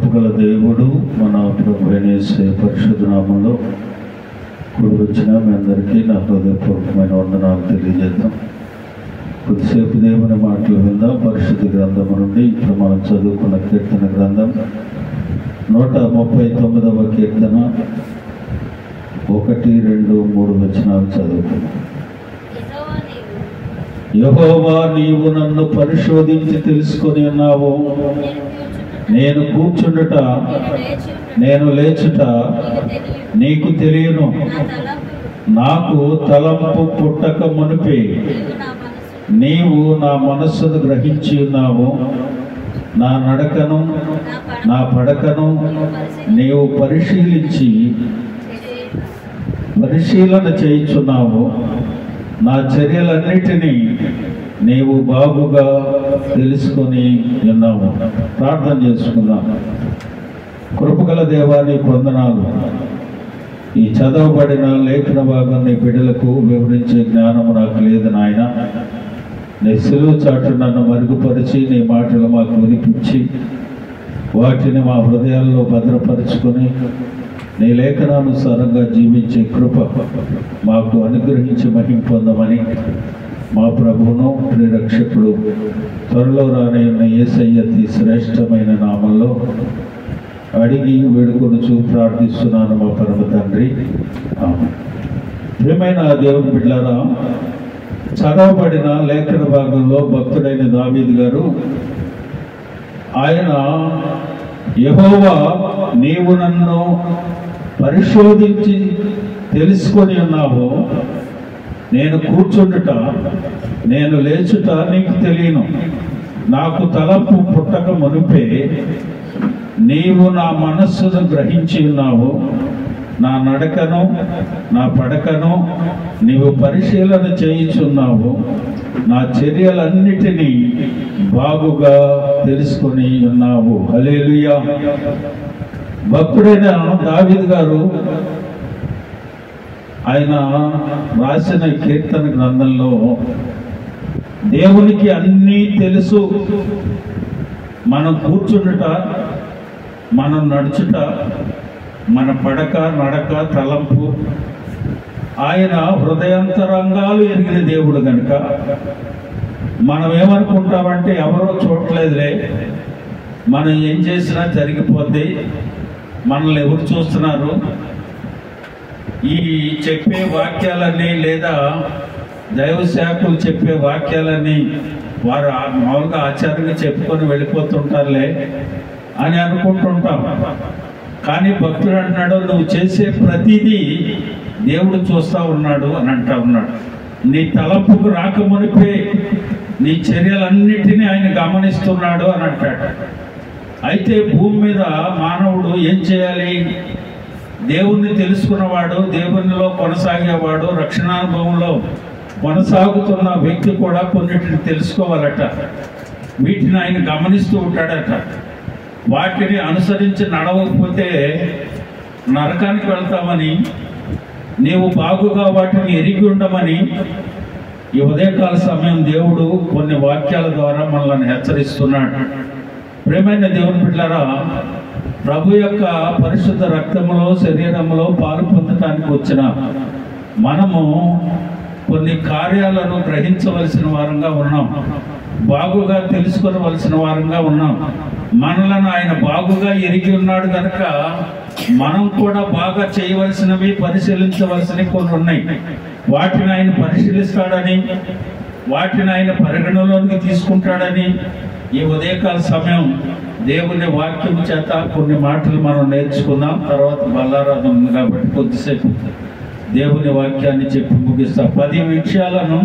కృపగల దేవుడు మన ప్రభు యేసు పరిశుద్ధ నామములో కూడి వచ్చిన మీ అందరికీ నా హృదయపూర్వకమైన వందనాలు తెలియజేద్దాం. కొద్దిసేపు దేవుని మాటలు విందాం. పరిశుద్ధ గ్రంథం నుండి ఇప్పుడు మనం చదువుకున్న కీర్తన గ్రంథం 139వ కీర్తన 1, 2, 3 వచనాలు చదువుకున్నాం. యెహోవా, నీవు నన్ను పరిశోధించి తెలుసుకొని ఉన్నావు. నేను కూర్చుండుట, నేను లేచుట నీకు తెలియను. నాకు తలంపు పుట్టక మునిపే నీవు నా మనస్సును గ్రహించి ఉన్నావు. నా నడకను నా పడకను నీవు పరిశీలన చేయుచున్నావు. నా చర్యలన్నిటినీ నీవు బాగుగా తెలుసుకొని ఉన్నావు. ప్రార్థన చేసుకుందాం. కృపగల దేవానికి వందనాలు. ఈ చదవబడిన లేఖన భాగం నీ బిడ్డలకు వివరించే జ్ఞానము నాకు లేదు నాయన. నీ సిలువ చాటు నన్ను మరుగుపరిచి నీ మాటలు మాకు వినిపించి వాటిని మా హృదయాల్లో భద్రపరుచుకొని నీ లేఖనానుసారంగా జీవించే కృప మాకు అనుగ్రహించి మహిమ పొందమని మా ప్రభువును ప్రియరక్షకుడు త్వరలో రానయ్యున్న యేసయ్య అతి శ్రేష్టమైన నామంలో అడిగి వేడుకొనుచు ప్రార్థిస్తున్నాను మా పరమ తండ్రి. ప్రియమైన దేవుని బిడ్డలారా, చదవబడిన లేఖన భాగంలో భక్తుడైన దావీదు గారు ఆయన యెహోవా, నీవు నన్ను పరిశోధించి తెలుసుకొని ఉన్నావు. నేను కూర్చుండుట, నేను లేచుట నీకు తెలియను. నాకు తలంపు పుట్టక మునిపే నీవు నా మనస్సును గ్రహించి ఉన్నావు. నా నడకను నా పడకను నీవు పరిశీలన చేయుచున్నావు. నా చర్యలన్నిటినీ బాగుగా తెలుసుకొని ఉన్నావు. హల్లెలూయా. భక్తుడైన దావీదు గారు ఆయన రాసిన కీర్తన గ్రంథంలో దేవునికి అన్నీ తెలుసు. మనం కూర్చుండుట, మనం నడుచుట, మన పడక నడక తలంపు ఆయన హృదయాంతరంగాలు ఎరిగిన దేవుడు కనుక మనం ఏమనుకుంటామంటే ఎవరో చూడలేదులే, మనం ఏం చేసినా జరిగిపోద్ది, మనల్ని ఎవరు చూస్తున్నారు, ఈ చెప్పే వాక్యాలన్నీ లేదా దైవ సేవకులు చెప్పే వాక్యాలన్నీ వారు మామూలుగా ఆచారంగా చెప్పుకొని వెళ్ళిపోతుంటారులే అని అనుకుంటుంటాం. కానీ భక్తుడు అంటున్నాడు, నువ్వు చేసే ప్రతిదీ దేవుడు చూస్తూ ఉన్నాడు అని అంటా ఉన్నాడు. నీ తలంపుకు రాకమునిపే నీ చర్యలన్నిటినీ ఆయన గమనిస్తున్నాడు అని అంటాడు. అయితే భూమి మీద మానవుడు ఏం చేయాలి? దేవుణ్ణి తెలుసుకున్నవాడు, దేవునిలో కొనసాగేవాడు, రక్షణానుభవంలో కొనసాగుతున్న వ్యక్తి కూడా కొన్నిటిని తెలుసుకోవాలట. వీటిని ఆయన గమనిస్తూ ఉంటాడట. వాటిని అనుసరించి నడవకపోతే నరకానికి వెళ్తామని, నీవు బాగుగా వాటిని ఎరిగి ఉండమని ఈ ఉదయకాల సమయం దేవుడు కొన్ని వాక్యాల ద్వారా మనల్ని హెచ్చరిస్తున్నాడు. ప్రియమైన దేవుని బిడ్డలారా, ప్రభు యొక్క పరిశుద్ధ రక్తములో శరీరంలో పాలు పొందటానికి వచ్చిన మనము కొన్ని కార్యాలను గ్రహించవలసిన వారంగా ఉన్నాం. బాగుగా తెలుసుకోవలసిన వారంగా ఉన్నాం. మనలను ఆయన బాగుగా ఎరిగి ఉన్నాడు కనుక మనం కూడా బాగా చేయవలసినవి, పరిశీలించవలసినవి కొన్ని ఉన్నాయి. వాటిని ఆయన పరిశీలిస్తాడని, వాటిని ఆయన పరిగణలోనికి తీసుకుంటాడని ఈ ఉదయకాల సమయం దేవుని వాక్యం చేత కొన్ని మాటలు మనం నేర్చుకుందాం. తర్వాత బల్లారాధన ఉంది కాబట్టి కొద్దిసేపు దేవుని వాక్యాన్ని చెప్పి ముగిస్తా. 10 విషయాలను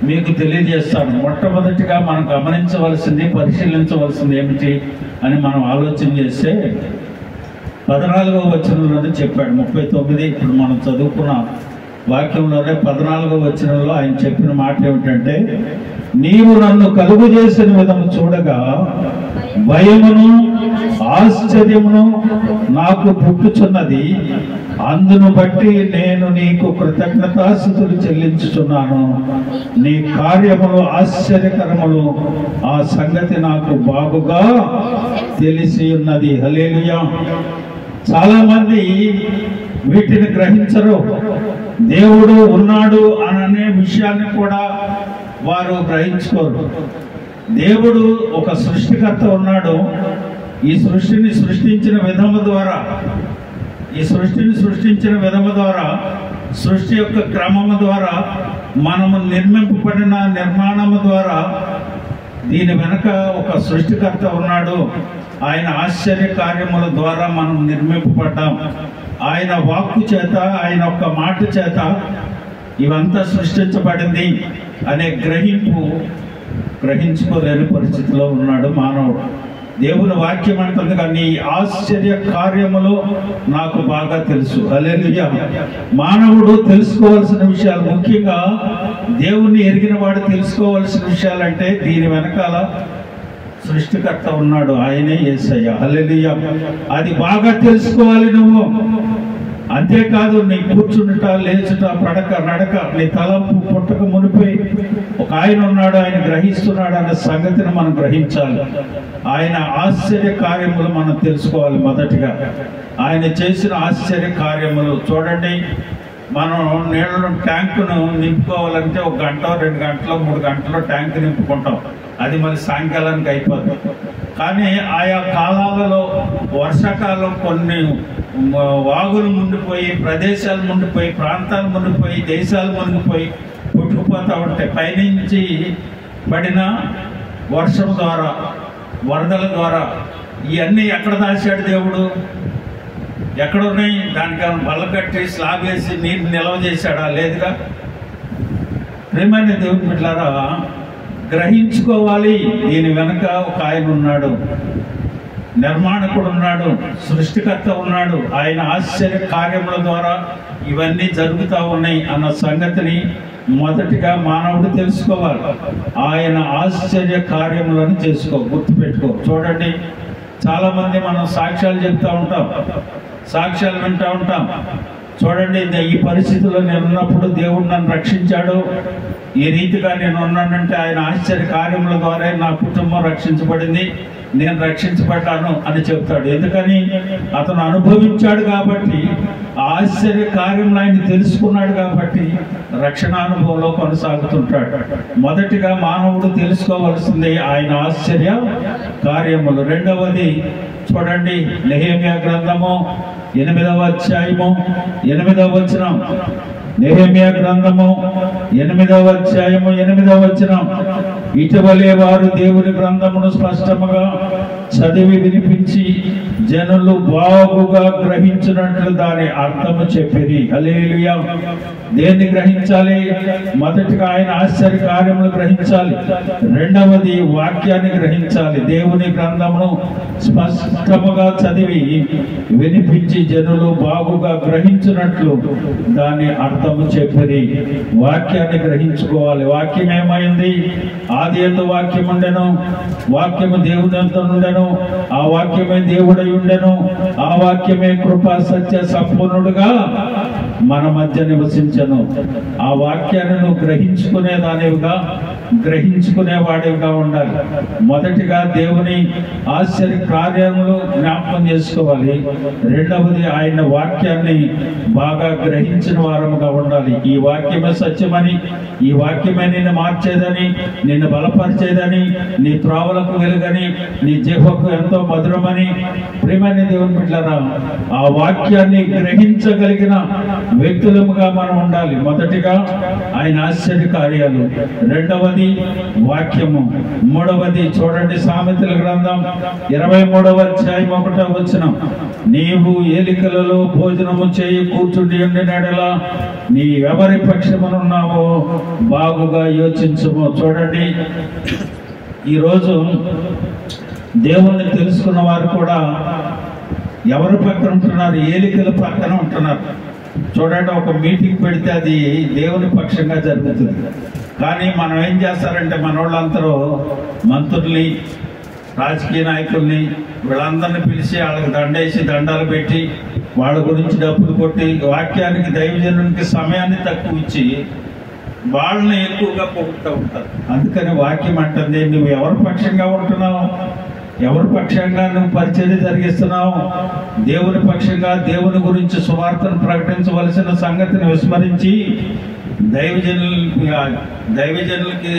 మీకు తెలియజేస్తాను. మొట్టమొదటిగా మనం గమనించవలసింది, పరిశీలించవలసింది ఏమిటి అని మనం ఆలోచన చేస్తే 14వ వచనంలోనే చెప్పాడు. 39 ఇప్పుడు మనం చదువుకున్న వాక్యంలోనే 14వ వచనంలో ఆయన చెప్పిన మాట ఏమిటంటే, నీవు నన్ను కలుగు చేసిన విధము చూడగా భయమును ఆశ్చర్యమును నాకు పుట్టుచున్నది. అందును బట్టి నేను నీకు కృతజ్ఞతాస్తుతులు చెల్లించుచున్నాను. నీ కార్యములు ఆశ్చర్యకరములు, ఆ సంగతి నాకు బాగుగా తెలిసి ఉన్నది. హల్లెలూయా. చాలా మంది వీటిని గ్రహించరు. దేవుడు ఉన్నాడు అనే విషయాన్ని కూడా వారు గ్రహించుకోరు. దేవుడు ఒక సృష్టికర్త ఉన్నాడు. ఈ సృష్టిని సృష్టించిన విధము ద్వారా సృష్టి యొక్క క్రమము ద్వారా మనము నిర్మింపబడిన నిర్మాణము ద్వారా దీని వెనక ఒక సృష్టికర్త ఉన్నాడు. ఆయన ఆశ్చర్య కార్యముల ద్వారా మనం నిర్మింపబడ్డాం. ఆయన వాక్కు చేత, ఆయన ఒక్క మాట చేత ఇవంతా సృష్టించబడింది అనే గ్రహించుకోలేని పరిస్థితిలో ఉన్నాడు మానవుడు. దేవుని వాక్యం అంటుంది, కానీ ఆశ్చర్య కార్యములు నాకు బాగా తెలుసు. హల్లెలూయా. మానవుడు తెలుసుకోవాల్సిన విషయాలు, ముఖ్యంగా దేవుణ్ణి ఎరిగిన వాడు తెలుసుకోవాల్సిన విషయాలంటే దీని వెనకాల సృష్టికర్త ఉన్నాడు, ఆయనే యేసయ్య. హల్లెలూయా. అది బాగా తెలుసుకోవాలి నువ్వు. అంతేకాదు, నీ కూర్చుంట, లేచుట, పడక, నడక, నీ తలంపు పుట్టక మునిపోయి ఒక ఆయన ఉన్నాడు, ఆయన గ్రహిస్తున్నాడు అనే సంగతిని మనం గ్రహించాలి. ఆయన ఆశ్చర్య కార్యములు మనం తెలుసుకోవాలి. మొదటిగా ఆయన చేసిన ఆశ్చర్య కార్యములు చూడండి. మనం నీళ్ళ ట్యాంకును నింపుకోవాలంటే 1 గంట, 2 గంటలు, 3 గంటలు ట్యాంక్ నింపుకుంటాం. అది మరి సాయంకాలానికి అయిపోతుంది. కానీ ఆయా కాలాలలో వర్షాకాలం కొన్ని వాగులు ముండిపోయి, ప్రదేశాలు ముండిపోయి, ప్రాంతాలు ముండిపోయి, దేశాలు మునిగిపోయి కొట్టుకుపోతూ ఉంటాయి. పైనుంచి పడిన వర్షం ద్వారా, వరదల ద్వారా ఇవన్నీ ఎక్కడ దాచాడు దేవుడు? ఎక్కడున్నాయి? దానికి బల్ల కట్టి స్లాబ్ వేసి నీరు నిల్వ చేశాడా? లేదుగా. ప్రియమైన దేవుని బిడ్డలారా, గ్రహించుకోవాలి. దీని వెనక ఒక ఆయన ఉన్నాడు, నిర్మాణకుడు ఉన్నాడు, సృష్టికర్త ఉన్నాడు. ఆయన ఆశ్చర్య కార్యముల ద్వారా ఇవన్నీ జరుగుతూ ఉన్నాయి అన్న సంగతిని మొదటిగా మానవుడు తెలుసుకోవాలి. ఆయన ఆశ్చర్య కార్యములను గుర్తుపెట్టుకో. చూడండి, చాలా మంది మనం సాక్ష్యాలు చెప్తూ ఉంటాం, సాక్ష్యాలు వింటూ ఉంటాం. చూడండి, ఈ పరిస్థితుల్లో నేను ఉన్నప్పుడు దేవుడు నన్ను రక్షించాడు, ఈ రీతిగా నేను ఉన్నానంటే ఆయన ఆశ్చర్య కార్యముల ద్వారా నా కుటుంబం రక్షించబడింది, నేను రక్షించబడ్డాను అని చెప్తాడు. ఎందుకని? అతను అనుభవించాడు కాబట్టి, ఆశ్చర్య కార్యం ఆయన తెలుసుకున్నాడు కాబట్టి రక్షణ అనుభవంలో కొనసాగుతుంటాడు. మొదటిగా మానవుడు తెలుసుకోవాల్సింది ఆయన ఆశ్చర్య కార్యములు. రెండవది చూడండి, నెహెమ్యా గ్రంథము 8వ అధ్యాయము 8వ వచనం. నెహెమ్యా గ్రంథము 8వ అధ్యాయము 8వ వచనం. ఇటీవలే వారు దేవుని గ్రంథమును స్పష్టముగా చదివి వినిపించి జనులు బాగుగా గ్రహించినట్లు దాని అర్థము చెప్పిరి. హల్లెలూయా. దేన్ని గ్రహించాలి? మొదటిగా ఆయన ఆశ్చర్య కార్యములు గ్రహించాలి. రెండవది వాక్యాన్ని గ్రహించాలి. దేవుని గ్రంథమును స్పష్టముగా చదివి వినిపించి జనులు బాగుగా గ్రహించినట్లు దాని అర్థము చెప్పిరి. వాక్యాన్ని గ్రహించుకోవాలి. వాక్యం ఏమైంది? ఆదియందు వాక్యం ఉండెను, వాక్యము దేవుని అంత ఉండెను, ఆ వాక్యమే దేవుడై ఉండెను, ఆ వాక్యమే కృపా సత్య సంపూర్ణుడుగా మన మధ్య నివసించను. ఆ వాక్యాన్ని నువ్వు గ్రహించుకునేవాడివిగా ఉండాలి. మొదటిగా దేవుని ఆశ్చర్య కార్యములు జ్ఞాపకం చేసుకోవాలి. రెండవది ఆయన వాక్యాన్ని బాగా గ్రహించిన వారముగా ఉండాలి. ఈ వాక్యమే సత్యమని, ఈ వాక్యమే నిన్ను మార్చేదని, నిన్ను బలపరిచేదని, నీ త్రోవలకు వెలుగని, నీ జీవకు ఎంతో మధురమని. ప్రియమైన దేవుని బిడ్డలారా, ఆ వాక్యాన్ని గ్రహించగలిగిన వ్యక్తులముగా మనం ఉండాలి. మొదటిగా ఆయన ఆశ్చర్య కార్యాలు, రెండవది వాక్యము, మూడవది చూడండి సామెతల గ్రంథం 23వ అధ్యాయం 1వ వచనం. నీవు ఏలికలలో భోజనము చేయి కూర్చుండి ఉండినడలా నీ ఎవరి పక్షమునున్నావో బాగుగా యోచించుము. చూడండి, ఈరోజు దేవుణ్ణి తెలుసుకున్న వారు కూడా ఎవరి పక్కన ఉంటున్నారు? ఏలికల పక్కన ఉంటున్నారు. చూడండి, ఒక మీటింగ్ పెడితే అది దేవుని పక్షంగా జరుగుతుంది. కానీ మనం ఏం చేస్తారంటే, మన వాళ్ళందరూ మంత్రుల్ని, రాజకీయ నాయకుల్ని వీళ్ళందరినీ పిలిచి వాళ్ళకి దండేసి దండాలు పెట్టి వాళ్ళ గురించి డబ్బులు కొట్టి వాక్యానికి దైవజనునికి సమయాన్ని తక్కువ ఇచ్చి వాళ్ళని ఎక్కువగా పొగుడుతూ ఉంటారు. అందుకని వాక్యం అంటుంది, నువ్వు ఎవరి పక్షంగా ఉంటున్నావు, ఎవరి పక్షంగా నువ్వు పరిచర్య జరిగిస్తున్నావు? దేవుని పక్షంగా దేవుని గురించి సువార్తను ప్రకటించవలసిన సంగతిని విస్మరించి దైవజనులకి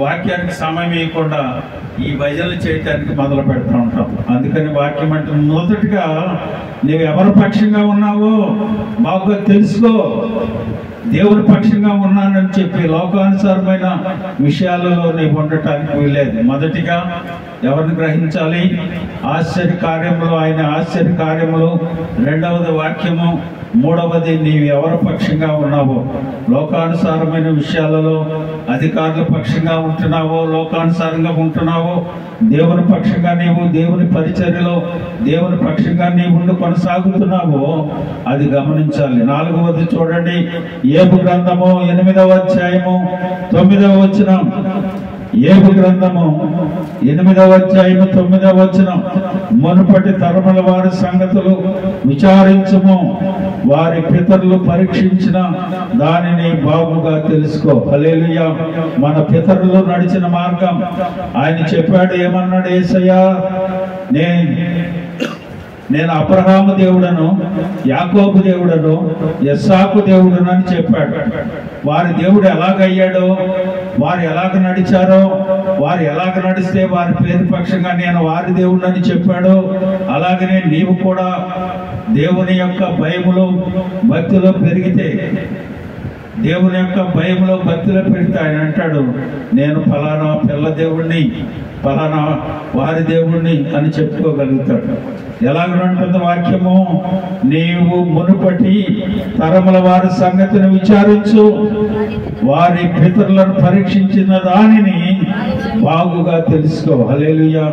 వాక్యానికి సమయం ఇవ్వకుండా ఈ భజనలు చేయటానికి మొదలు పెడుతూ ఉంటాం. అందుకని వాక్యం అంటే మొదటిగా నువ్వు ఎవరి పక్షంగా ఉన్నావో బాగా తెలుసుకో. దేవుని పక్షంగా ఉన్నానని చెప్పి లోకానుసారమైన విషయాలలో నీవు ఉండటానికి వీలేదు. మొదటిగా ఎవరిని గ్రహించాలి? ఆశ్చర్య కార్యములు, ఆయన ఆశ్చర్య కార్యములు. రెండవది వాక్యము. మూడవది నీవు ఎవరి పక్షంగా ఉన్నావో. లోకానుసారమైన విషయాలలో అధికారుల పక్షంగా ఉంటున్నావో, లోకానుసారంగా ఉంటున్నావో, దేవుని పక్షంగా నీవు దేవుని పరిచర్యలో దేవుని పక్షంగా నీవు కొనసాగుతున్నావో అది గమనించాలి. నాలుగవది చూడండి, యోబు గ్రంథము 8వ అధ్యాయము 9వ వచనం. యోబు గ్రంథము 8వ అధ్యాయము 9వ వచనం. మునుపటి తరముల వారి సంగతులు విచారించుము, వారి పితరులు పరీక్షించిన దానిని బాగుగా తెలుసుకో. హల్లెలూయా. మన పితరులు నడిచిన మార్గం ఆయన చెప్పాడు. ఏమన్నాడు యేసయ్యా? నేను అబ్రహాము దేవుడను, యాకోబు దేవుడను, ఇస్సాకు దేవుడను అని చెప్పాడు. వారి దేవుడు ఎలాగయ్యాడో, వారు ఎలాగ నడిచారో, వారు ఎలాగ నడిస్తే వారి పేరు పక్షంగా నేను వారి దేవుడని చెప్పాడు. అలాగనే నీవు కూడా దేవుని యొక్క భయములో భక్తిలో పెరిగితే, దేవుని యొక్క భయంలో భక్తిలో పెడితే ఆయన అంటాడు, నేను ఫలానా పిల్ల దేవుణ్ణి, ఫలానా వారి దేవుణ్ణి అని చెప్పుకోగలుగుతాడు. ఎలాగంటుంది వాక్యము? నీవు మునుపటి తరముల వారి సంగతిని విచారించు, వారి పితరులను పరీక్షించిన దానిని బాగుగా తెలుసుకో. హల్లెలూయా.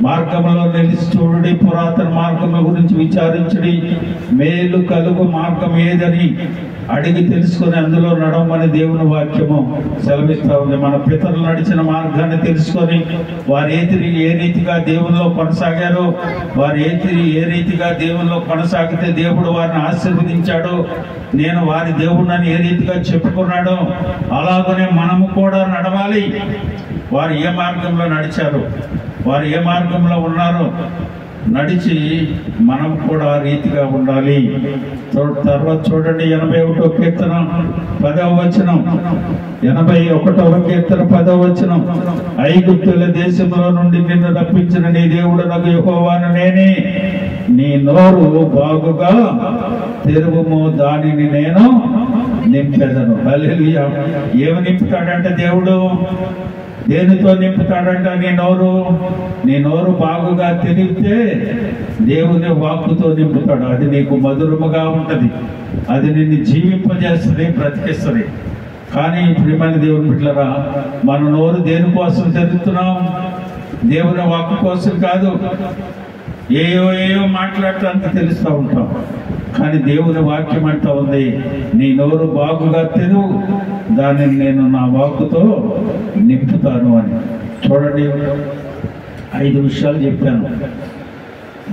మార్గంలో నిలిచి చూడుడి, పురాతన మార్గముల గురించి విచారించుడి, మేలు కలుగు మార్గం ఏదని అడిగి తెలుసుకొని అందులో నడవమని దేవుని వాక్యము సెలవిస్తా ఉంది. మన పితరులు నడిచిన మార్గాన్ని తెలుసుకొని వారు ఏ రీతిగా దేవునిలో కొనసాగారో, వారు ఏ రీతిగా దేవునిలో కొనసాగితే దేవుడు వారిని ఆశీర్వదించాడో, నేను వారి దేవుడిని ఏ రీతిగా చెప్పుకున్నాడో అలాగనే మనము కూడా నడవాలి. వారు ఏ మార్గంలో నడిచారు, వారు ఏ మార్గంలో ఉన్నారో నడిచి మనం కూడా ఆ రీతిగా ఉండాలి. తర్వాత చూడండి 81వ కీర్తన 10వ వచనం. 81వ కీర్తన 10వ వచనం. ఐగుప్తుల దేశంలో నుండి నిన్ను రప్పించిన నీ దేవుడు నాకు యెహోవాను నేనే, నీ నోరు బాగుగా తెరువుము, దానిని నేను నింపెదను. హల్లెలూయా. ఏమి నింపుతాడంటే దేవుడు? దేనితో నింపుతాడంట? నీ నోరు బాగుగా తెరిగితే దేవుని వాక్కుతో నింపుతాడు. అది నీకు మధురముగా ఉంటది, అది నిన్ను జీవింపజేస్తుంది, బ్రతికిస్తుంది. కానీ ప్రియమైన దేవుని బిడ్డలారా, మన నోరు దేనికోసం తెరుస్తున్నాం? దేవుని వాక్కు కోసం కాదు. ఏయో మాట్లాడటానికి తెలుస్తూ ఉంటాం, కానీ దేవుని వాక్యం అంటా ఉంది, నీ నోరు బాగుగా తెరువు, దానిని నేను నా వాక్కుతో నింపుతాను అని. చూడండి, 5 విషయాలు చెప్పాను.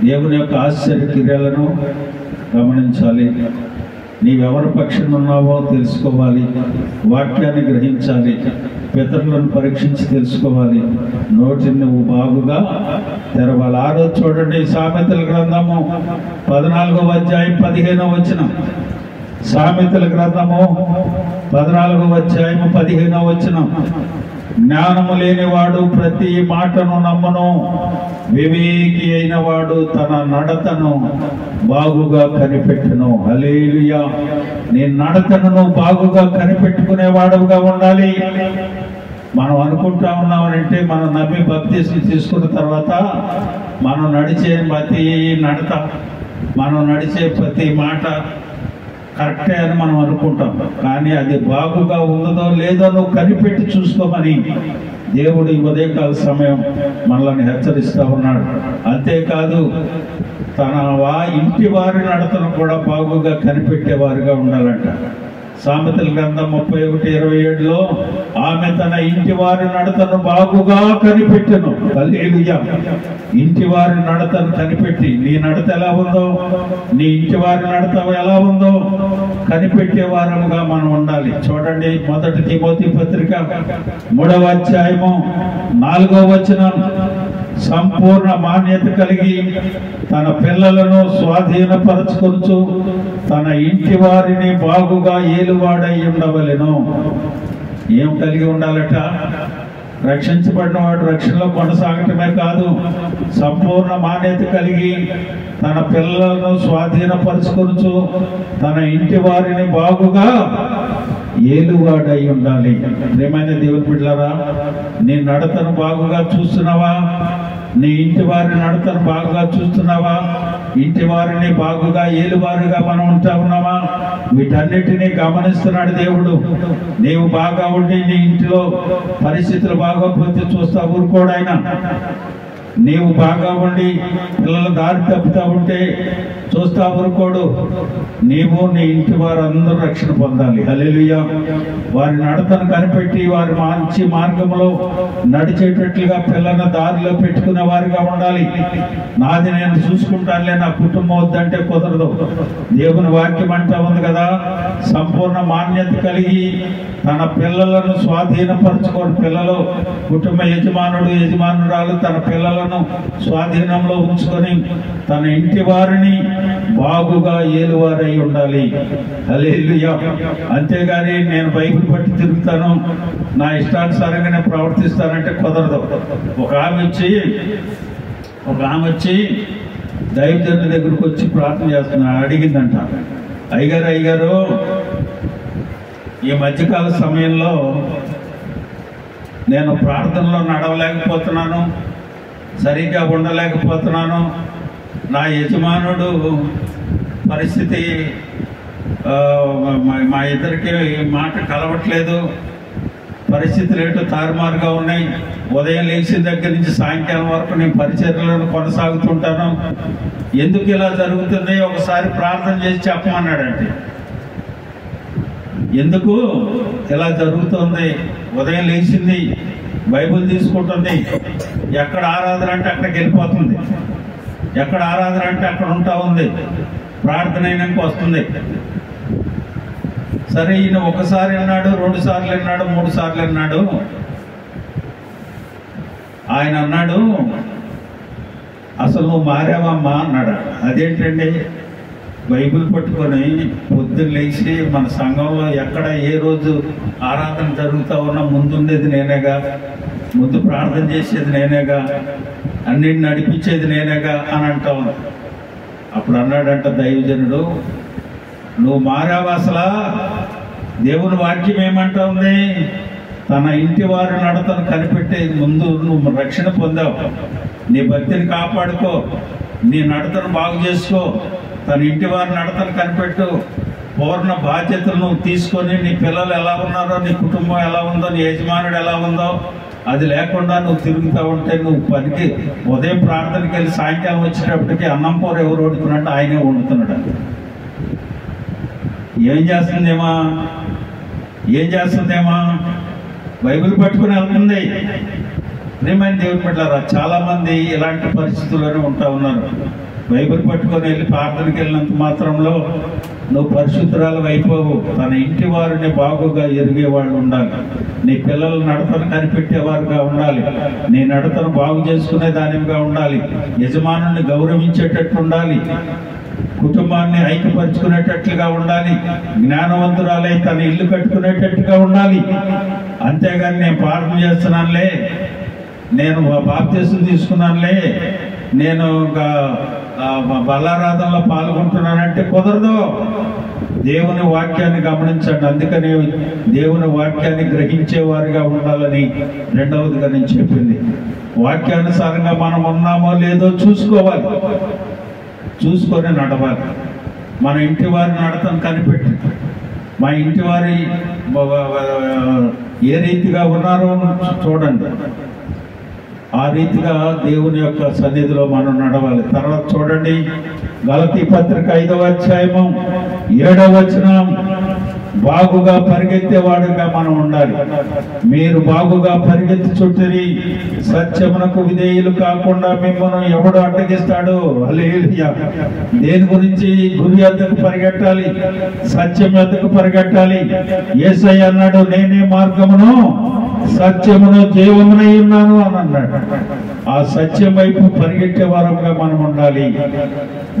దేవుని యొక్క ఆశ్చర్య క్రియలను గమనించాలి, నీవెవరి పక్షాన ఉన్నావో తెలుసుకోవాలి, వాక్యాన్ని గ్రహించాలి, పితరులను పరీక్షించి తెలుసుకోవాలి, నోటిని నువ్వు బాగుగా తెరవాలి. 6వ చూడండి, సామెతల గ్రంథము 14వ అధ్యాయం 15వ వచనం. సామెతల గ్రంథము 14వ అధ్యాయము 15వ వచనం. జ్ఞానము లేనివాడు ప్రతి మాటను నమ్మును, వివేకి అయిన వాడు తన నడతను బాగుగా కనిపెట్టును. హల్లెలూయా. నీ నడతను నువ్వు బాగుగా కనిపెట్టుకునేవాడుగా ఉండాలి. మనం అనుకుంటా ఉన్నామనంటే, మనం నమ్మి బాప్తిస్మం తీసుకున్న తర్వాత మనం నడిచే ప్రతి నడత, మనం నడిచే ప్రతి మాట కరెక్టే అని మనం అనుకుంటాం. కానీ అది బాగుగా ఉందో లేదో నువ్వు కనిపెట్టి చూసుకోమని దేవుడు ఈ ఉదయకాల సమయం మనల్ని హెచ్చరిస్తూ ఉన్నాడు. అంతేకాదు, తన ఇంటి వారి నడతను కూడా బాగుగా కనిపెట్టేవారుగా ఉండాలంట. సామెతల గ్రంథం 31:27లో ఆమె తన ఇంటి వారి నడతను బాగుగా కనిపెట్టెను. హల్లెలూయా. ఇంటి వారి నడతను కనిపెట్టి, నీ నడత ఎలా ఉందో, నీ ఇంటి వారి నడత ఎలా ఉందో కనిపెట్టే వారముగా మనం ఉండాలి. చూడండి, 1 తిమోతి పత్రిక 3వ అధ్యాయము 4వ వచనం, సంపూర్ణ మాన్యత కలిగి తన పిల్లలను స్వాధీనపరచుకొనుచు తన ఇంటి వారిని బాగుగా ఏలువాడై ఉండవలెను. ఏం కలిగి ఉండాలట? రక్షించబడిన వాడు రక్షణలో కొనసాగటమే కాదు, సంపూర్ణ మాన్యత కలిగి తన పిల్లలను స్వాధీనపరచుకొనుచు తన ఇంటి వారిని బాగుగా ఏలువాడై ఉండాలి. ప్రియమైన దేవుని బిడ్డలారా, నీ నడతను బాగుగా చూస్తున్నావా? నీ ఇంటి వారి నడతను బాగుగా చూస్తున్నావా? ఇంటి వారిని బాగుగా ఏలువారుగా మనం ఉంటా ఉన్నామా? వీటన్నిటినీ గమనిస్తున్నాడు దేవుడు. నీవు బాగా ఉండి నీ ఇంటిలో పరిస్థితులు బాగోకపోతే చూస్తా ఊరుకోడాయన. నీవు బాగా ఉండి పిల్లలు దారి తప్పుతా ఉంటే చూస్తా ఊరుకోడు. నీవు నీ ఇంటి వారు అందరూ రక్షణ పొందాలి. హల్లెలూయా. వారి నడతను కనిపెట్టి వారి మంచి మార్గంలో నడిచేటట్లుగా పిల్లల దారిలో పెట్టుకునే వారిగా ఉండాలి. నాది నేను చూసుకుంటానులే, నా కుటుంబం వద్దంటే కుదరదు. దేవుని వాక్యం అంటా ఉంది కదా, సంపూర్ణ మాన్యత కలిగి తన పిల్లలను స్వాధీనపరచుకోని పిల్లలు, కుటుంబ యజమానురాలు తన పిల్లలను స్వాధీనంలో ఉంచుకొని తన ఇంటి వారిని బాగుగా ఏలువారై ఉండాలి. హల్లెలూయా. అంతేగాని నేను బైబిల్ పట్టి తిరుగుతాను, నా ఇష్టానుసారంగానే ప్రవర్తిస్తానంటే కుదరదు. ఒక ఆమె వచ్చి దైవజనుడి దగ్గరకు వచ్చి ప్రార్థన చేస్తున్నా అడిగిందంట, అయ్యగారు ఈ మధ్యకాల సమయంలో నేను ప్రార్థనలో నడవలేకపోతున్నాను, సరిగ్గా ఉండలేకపోతున్నాను. నా యజమానుడు పరిస్థితి మా ఇద్దరికి మాట కలవట్లేదు. పరిస్థితులు ఏంటో తారుమారుగా ఉన్నాయి. ఉదయం లేచిన దగ్గర నుంచి సాయంకాలం వరకు నేను పరిచర్యలను కొనసాగుతుంటాను. ఎందుకు ఇలా జరుగుతుంది ఒకసారి ప్రార్థన చేసి చెప్పమన్నాడంటే, ఎందుకు ఇలా జరుగుతుంది? ఉదయం లేచింది, బైబిల్ తీసుకుంటుంది, ఎక్కడ ఆరాధన అంటే అక్కడికి వెళ్ళిపోతుంది, ఎక్కడ ఆరాధన అంటే అక్కడ ఉంటా ఉంది, ప్రార్థన అయినాక వస్తుంది. సరే, ఈయన ఒకసారి అన్నాడు, 2 సార్లు అన్నాడు, 3 సార్లు అన్నాడు. ఆయన అన్నాడు, అసలు నువ్వు మారావమ్మా అన్నాడు. అదేంటండి? బైబిల్ పట్టుకొని పొద్దున్న లేచి మన సంఘంలో ఎక్కడ ఏ రోజు ఆరాధన జరుగుతూ ఉన్నా ముందుండేది నేనేగా, ముందు ప్రార్థన చేసేది నేనేగా, అన్నింటిని నడిపించేది నేనేగా అని అంటా ఉన్నా. అప్పుడు అన్నాడంట దైవజనుడు, నువ్వు మారావా? అసలు దేవుని వాక్యం ఏమంటా ఉంది? తన ఇంటి వారి నడతను కనిపెట్టే ముందు నువ్వు రక్షణ పొందావు. నీ భక్తిని కాపాడుకో, నీ నడతను బాగు చేసుకో, తన ఇంటి వారి నడతను కనిపెట్టు. పూర్ణ బాధ్యతలు నువ్వు తీసుకొని నీ పిల్లలు ఎలా ఉన్నారో, నీ కుటుంబం ఎలా ఉందో, నీ యజమానుడు ఎలా ఉందో అది లేకుండా నువ్వు తిరుగుతూ ఉంటే నువ్వు పనికి ఉదయం ప్రార్థనకి వెళ్ళి సాయంకాలం వచ్చేటప్పటికి అన్నం కూర ఎవరు వండుతున్నట్టు ఆయనే వండుతున్నాడు. ఏం చేస్తుందేమా? బైబిల్ పట్టుకుని వెళ్తుంది. ప్రియమైన దేవుని బిడ్డలారా, చాలా మంది ఇలాంటి పరిస్థితుల్లోనే ఉంటా ఉన్నారు. బైబిల్ పట్టుకొని వెళ్ళి ప్రార్థనకి వెళ్ళినంత మాత్రంలో నువ్వు పరిశుద్ధురాలు అయిపోవు. తన ఇంటి వారిని బాగుగా ఎరిగే వాళ్ళు ఉండాలి. నీ పిల్లల నడతను కనిపెట్టేవారుగా ఉండాలి. నీ నడతను బాగు చేసుకునే దానిగా ఉండాలి. యజమానుని గౌరవించేటట్టు ఉండాలి. కుటుంబాన్ని ఐక్యపరుచుకునేటట్లుగా ఉండాలి. జ్ఞానవంతురాలై తన ఇల్లు కట్టుకునేటట్టుగా ఉండాలి. అంతేగాని నేను ప్రార్థన చేస్తున్నానులే, నేను బాప్తిసం తీసుకున్నానులే, నేను బలారాధనలో పాల్గొంటున్నానంటే కుదరదు. దేవుని వాక్యాన్ని గమనించండి. అందుకని దేవుని వాక్యాన్ని గ్రహించేవారిగా ఉండాలని రెండవదిగా నేను చెప్పింది. వాక్యానుసారంగా మనం ఉన్నామో లేదో చూసుకోవాలి, చూసుకొని నడవాలి. మన ఇంటి వారి నడతను కనిపెట్టి, మా ఇంటి వారి ఏ రీతిగా ఉన్నారో చూడండి. ఆ రీతిగా దేవుని యొక్క సన్నిధిలో మనం నడవాలి. తర్వాత చూడండి, గలతీ పత్రిక 5వ అధ్యాయము 7వ వచనం, బాగుగా పరిగెత్తేవాడుగా మనం ఉండాలి. మీరు బాగుగా పరిగెత్తి చుట్టూరి సత్యమునకు విధేయులు కాకుండా మిమ్మల్ని ఎవడు అడ్డగిస్తాడు? హల్లెలూయా. దేని గురించి? గురి వద్దకు పరిగెట్టాలి, సత్యం వద్దకు పరిగెట్టాలి. యేసయ్య అన్నాడు, నేనే మార్గమును సత్యమును జీవమునై ఉన్నాను అని అన్నాడు. ఆ సత్యం వైపు పరిగెట్టే వారముగా మనం ఉండాలి,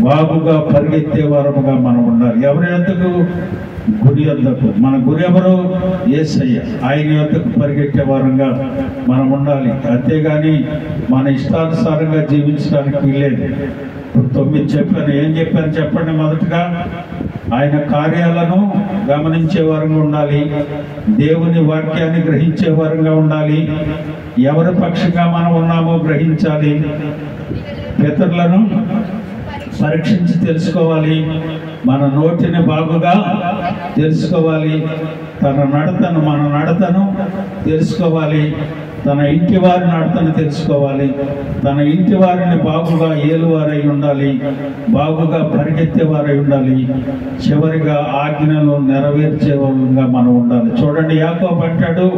బాగుగా పరిగెత్తే వారముగా మనం ఉండాలి. ఎవరి వద్దకు? గురి వద్దకు. మన గురి ఎవరు? యేసయ్య. ఆయన వద్దకు పరిగెట్టే వారంగా మనం ఉండాలి. అంతేగాని మన ఇష్టానుసారంగా జీవించడానికి వీలేదు. 9 చెప్పాను. ఏం చెప్పాను చెప్పండి? మొదటగా ఆయన కార్యాలను గమనించే వారంగా ఉండాలి, దేవుని వాక్యాన్ని గ్రహించే వారంగా ఉండాలి, ఎవరి పక్షంగా మనం ఉన్నామో గ్రహించాలి, పితరులను పరీక్షించి తెలుసుకోవాలి, మన నోటిని బాగుగా తెలుసుకోవాలి, మన నడతను తెలుసుకోవాలి, తన ఇంటి వారి నడతను తెలుసుకోవాలి, తన ఇంటి వారిని బాగుగా ఏలువారై ఉండాలి, బాగుగా పరిగెత్తేవారై ఉండాలి, చివరిగా ఆజ్ఞలు నెరవేర్చే వాళ్ళగా మనం ఉండాలి. చూడండి, యాకోబు అంటాడు,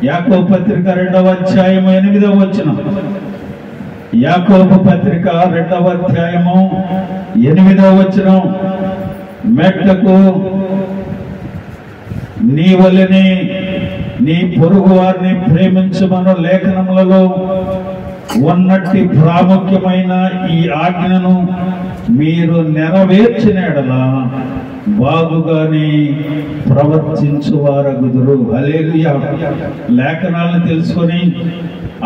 యాకోబు పత్రిక 2వ అధ్యాయం 8వ వచనం. యాకోబు పత్రిక 2వ అధ్యాయము 8వ వచనం. మెట్టకు నీ వలెనే నీ పొరుగు వారిని ప్రేమించమను లేఖనములలో ఉన్నట్టి ప్రాముఖ్యమైన ఈ ఆజ్ఞను మీరు నెరవేర్చిన ఎడల బాగుగానే ప్రవర్తించువారగుదురు. హల్లెలూయా. లేఖనాలను తెలుసుకొని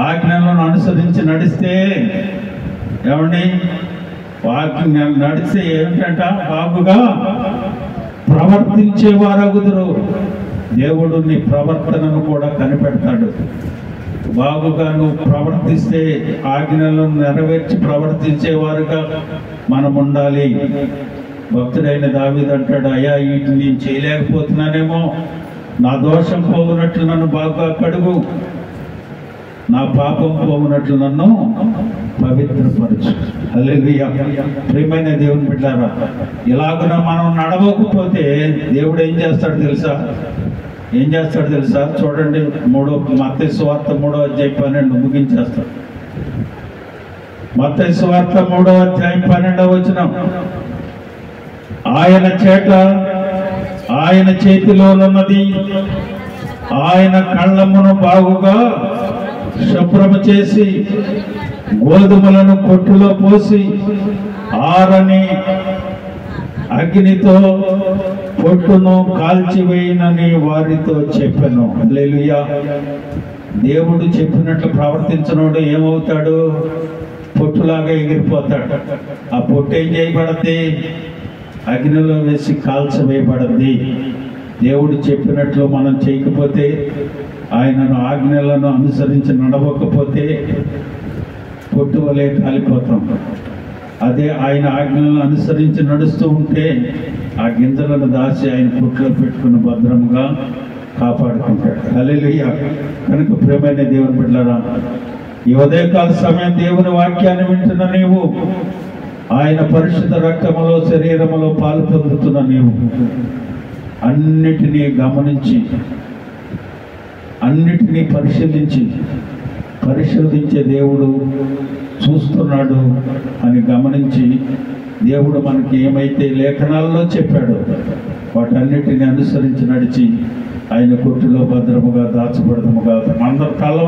ఆజ్ఞలను అనుసరించి నడిస్తే ఏమండి? వాక్యం నడిస్తే ఏమిటంట? బాగుగా ప్రవర్తించేవారగుదురు. దేవుడు నీ ప్రవర్తనను కూడా కనిపెడతాడు. బాగుగా నువ్వు ప్రవర్తిస్తే ఆజ్ఞలను నెరవేర్చి ప్రవర్తించేవారుగా మనం ఉండాలి. భక్తుడైన దావీదు అంటాడు, అయ్యా వీటిని నేను చేయలేకపోతున్నానేమో, నా దోషం పోవునట్లు నన్ను బాగా కడుగు, నా పాపం పోవునట్లు నన్ను పవిత్రపరచు. హల్లెలూయా. ప్రియమైన దేవుని బిడ్డలారా, ఇలాగున మనం నడవకపోతే దేవుడు ఏం చేస్తాడు తెలుసా? చూడండి, మత్తయి సువార్త 3వ అధ్యాయం 12 ముగించేస్తాడు. మత్తయి సువార్త 3వ అధ్యాయం 12వ వచనం. ఆయన చేతిలో ఉన్నది ఆయన కళ్ళమును బాగుగా శుభ్రము చేసి గోధుమలను కొట్టులో పోసి ఆరని అగ్నితో పొట్టును కాల్చివేయనని వారితో చెప్పాను. హల్లెలూయా. దేవుడు చెప్పినట్లు ప్రవర్తించినోడు ఏమవుతాడు? పొట్టులాగా ఎగిరిపోతాడు. ఆ పొట్టు ఏం చేయబడద్ది? అగ్నిలో వేసి కాల్చివేయబడద్ది. దేవుడు చెప్పినట్లు మనం చేయకపోతే, ఆయనను ఆజ్ఞలను అనుసరించి నడవకపోతే పొట్టు వలె కాలిపోతాం. అదే ఆయన ఆజ్ఞలను అనుసరించి నడుస్తూ ఉంటే ఆ గింజలను దాచి ఆయన పుట్లో పెట్టుకుని భద్రంగా కాపాడుకుంటాడు. హల్లెలూయా. కనుక ప్రియమైన దేవుని బిడ్డలారా, ఈ ఉదయకాల సమయం దేవుని వాక్యాన్ని వింటున్న నీవు, ఆయన పరిశుద్ధ రక్తములో శరీరములో పాలు పొందుతున్న నీవు, అన్నిటినీ గమనించి అన్నిటినీ పరిశోధించే దేవుడు చూస్తున్నాడు అని గమనించి, దేవుడు మనకి ఏమైతే లేఖనాల్లో చెప్పాడో వాటన్నిటిని అనుసరించి నడిచి ఆయన కొట్టులో భద్రముగా దాచబడదముగా అందరు తల